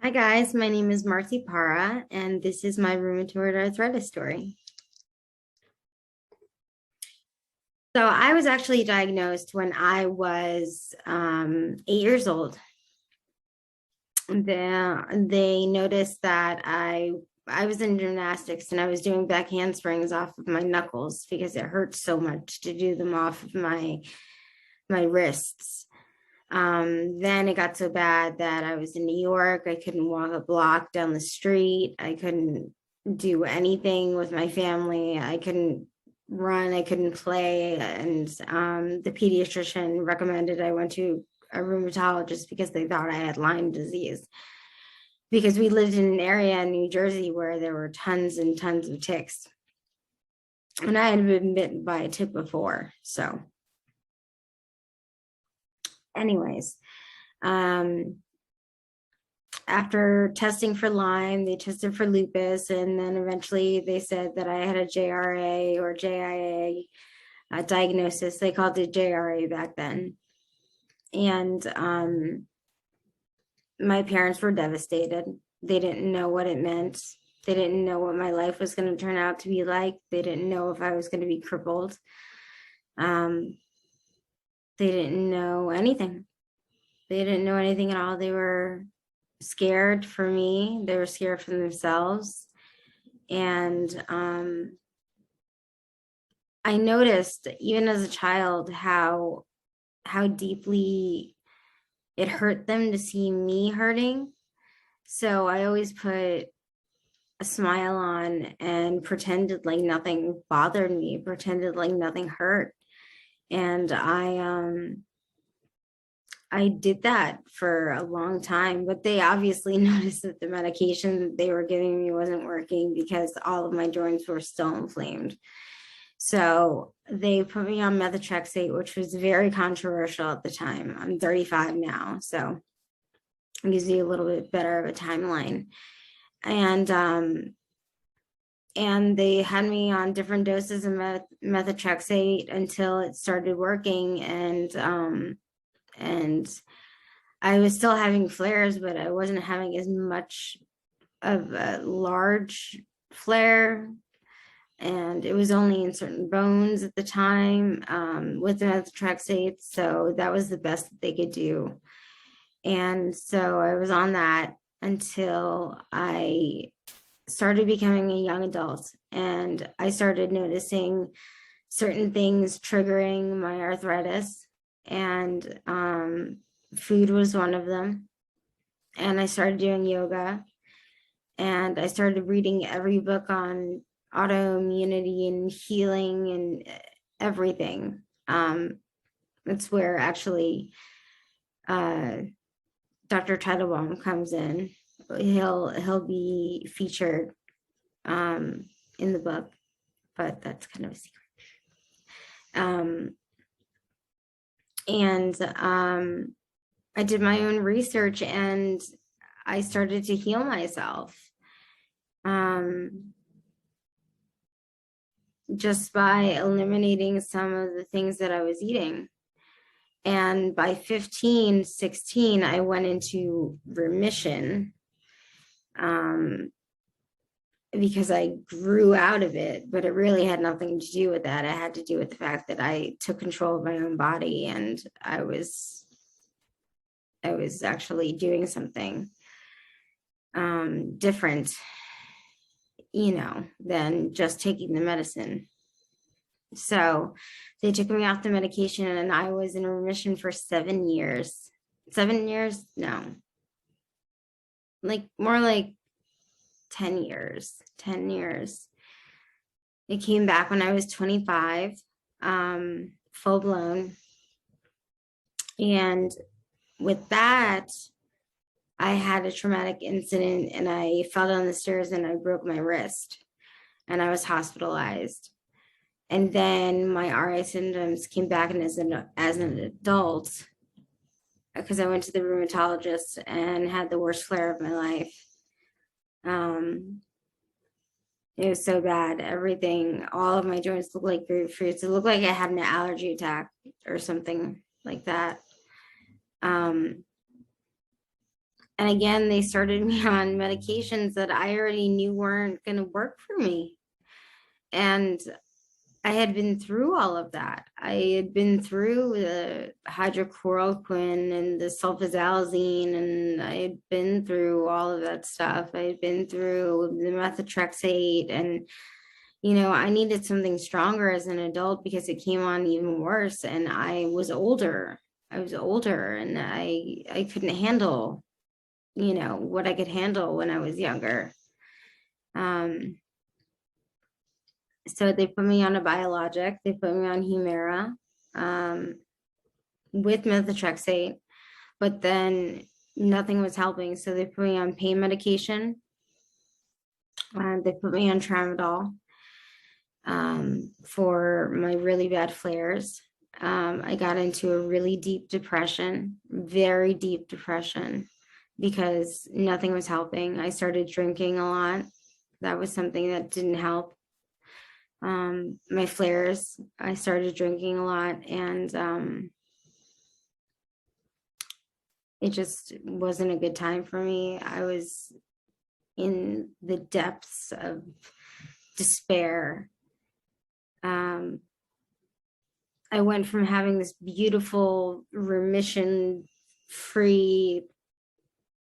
Hi guys, my name is Marci Parra, and this is my rheumatoid arthritis story. So I was actually diagnosed when I was 8 years old. They noticed that I was in gymnastics and I was doing back handsprings off of my knuckles because it hurt so much to do them off of my wrists. Then it got so bad that I was in New York. I couldn't walk a block down the street. I couldn't do anything with my family. I couldn't run. I couldn't play. And the pediatrician recommended I went to a rheumatologist because they thought I had Lyme disease. Because we lived in an area in New Jersey where there were tons and tons of ticks. And I had been bitten by a tick before. So, anyways, after testing for Lyme, they tested for lupus, and then eventually they said that I had a JRA or JIA diagnosis. They called it JRA back then. And my parents were devastated. They didn't know what it meant. They didn't know what my life was going to turn out to be like. They didn't know if I was going to be crippled. They didn't know anything. They didn't know anything at all. They were scared for me. They were scared for themselves. And I noticed even as a child how deeply it hurt them to see me hurting. So I always put a smile on and pretended like nothing bothered me, pretended like nothing hurt. And I did that for a long time, but they obviously noticed that the medication that they were giving me wasn't working because all of my joints were still inflamed. So they put me on methotrexate, which was very controversial at the time. I'm 35 now, so it gives you a little bit better of a timeline. And they had me on different doses of methotrexate until it started working, and I was still having flares, but I wasn't having as much of a large flare. And it was only in certain bones at the time with the methotrexate. So that was the best that they could do. And so I was on that until I started becoming a young adult. And I started noticing certain things triggering my arthritis. And food was one of them. And I started doing yoga. And I started reading every book on autoimmunity and healing and everything. That's where actually Dr. Teitelbaum comes in. He'll be featured in the book, but that's kind of a secret. And I did my own research and I started to heal myself. Just by eliminating some of the things that I was eating. And by 15, 16, I went into remission because I grew out of it, but it really had nothing to do with that. It had to do with the fact that I took control of my own body and I was actually doing something different, than just taking the medicine. So they took me off the medication and I was in remission for 7 years. 7 years? No. More like 10 years. 10 years. It came back when I was 25, full blown. And with that, I had a traumatic incident and I fell down the stairs and I broke my wrist and I was hospitalized. And then my RA symptoms came back and as an adult, because I went to the rheumatologist and had the worst flare of my life. It was so bad. Everything, all of my joints looked like grapefruits. It looked like I had an allergy attack or something like that. And again, they started me on medications that I already knew weren't going to work for me. And I had been through all of that. I had been through the hydrochloroquine and the sulfasalazine, and I had been through all of that stuff. I had been through the methotrexate, and I needed something stronger as an adult because it came on even worse. And I was older. And I couldn't handle, what I could handle when I was younger. So they put me on a biologic. They put me on Humira with methotrexate, but then nothing was helping. So they put me on pain medication. They put me on tramadol for my really bad flares. I got into a really deep depression, very deep depression, because nothing was helping. I started drinking a lot. That was something that didn't help. My flares, I started drinking a lot, and it just wasn't a good time for me. I was in the depths of despair. I went from having this beautiful remission free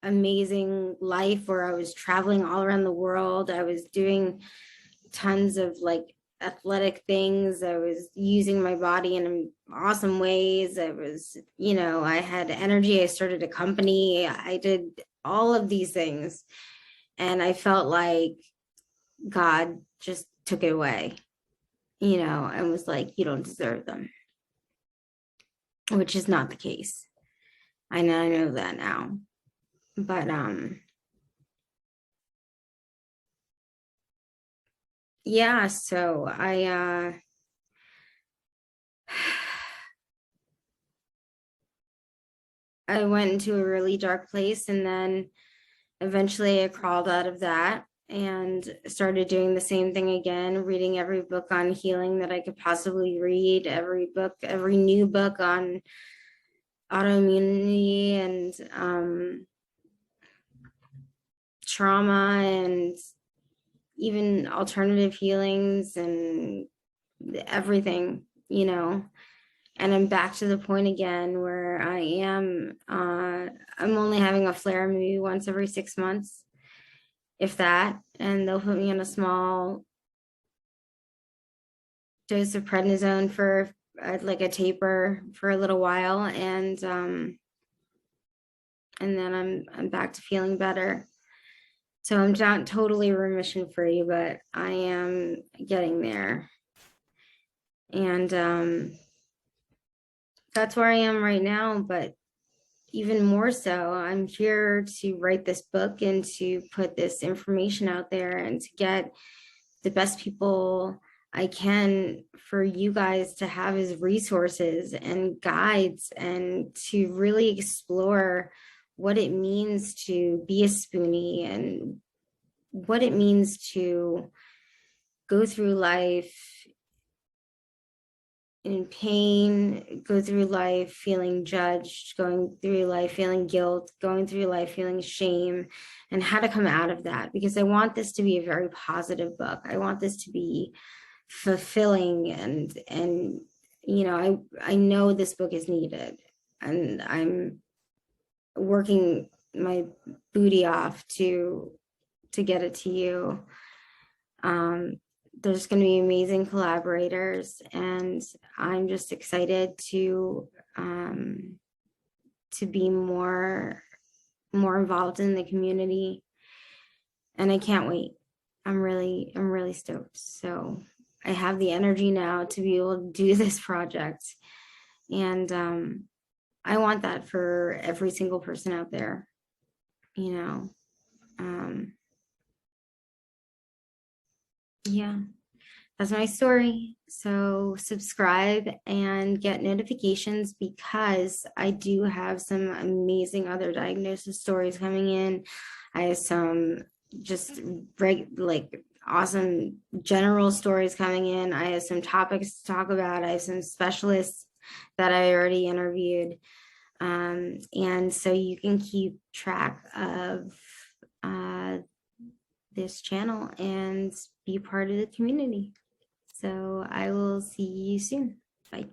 amazing life where I was traveling all around the world. I was doing tons of like athletic things. I was using my body in awesome ways. I was, I had energy. I started a company. I did all of these things. And I felt like God just took it away, and was like, you don't deserve them, which is not the case. I know that now. But yeah, so I went into a really dark place, and then eventually I crawled out of that and started doing the same thing again, reading every book on healing that I could possibly read, every new book on autoimmunity and trauma and even alternative healings and everything, and I'm back to the point again where I'm only having a flare maybe once every 6 months, if that, and they'll put me on a small dose of prednisone for like a taper for a little while, and then I'm back to feeling better. So I'm not totally remission free, but I am getting there. And that's where I am right now. But even more so, I'm here to write this book and to put this information out there and to get the best people I can for you guys to have as resources and guides, and to really explore what it means to be a Spoonie and what it means to go through life in pain, go through life feeling judged, going through life feeling guilt, going through life feeling shame, and how to come out of that. Because I want this to be a very positive book. I want this to be fulfilling, and I know this book is needed, and I'm working my booty off to get it to you. There's going to be amazing collaborators, and I'm just excited to be more involved in the community, and I can't wait. I'm really stoked. So I have the energy now to be able to do this project, and I want that for every single person out there, yeah, that's my story. So subscribe and get notifications, because I do have some amazing other diagnosis stories coming in. I have some just awesome general stories coming in. I have some topics to talk about. I have some specialists that I already interviewed. And so you can keep track of this channel and be part of the community. So I will see you soon. Bye.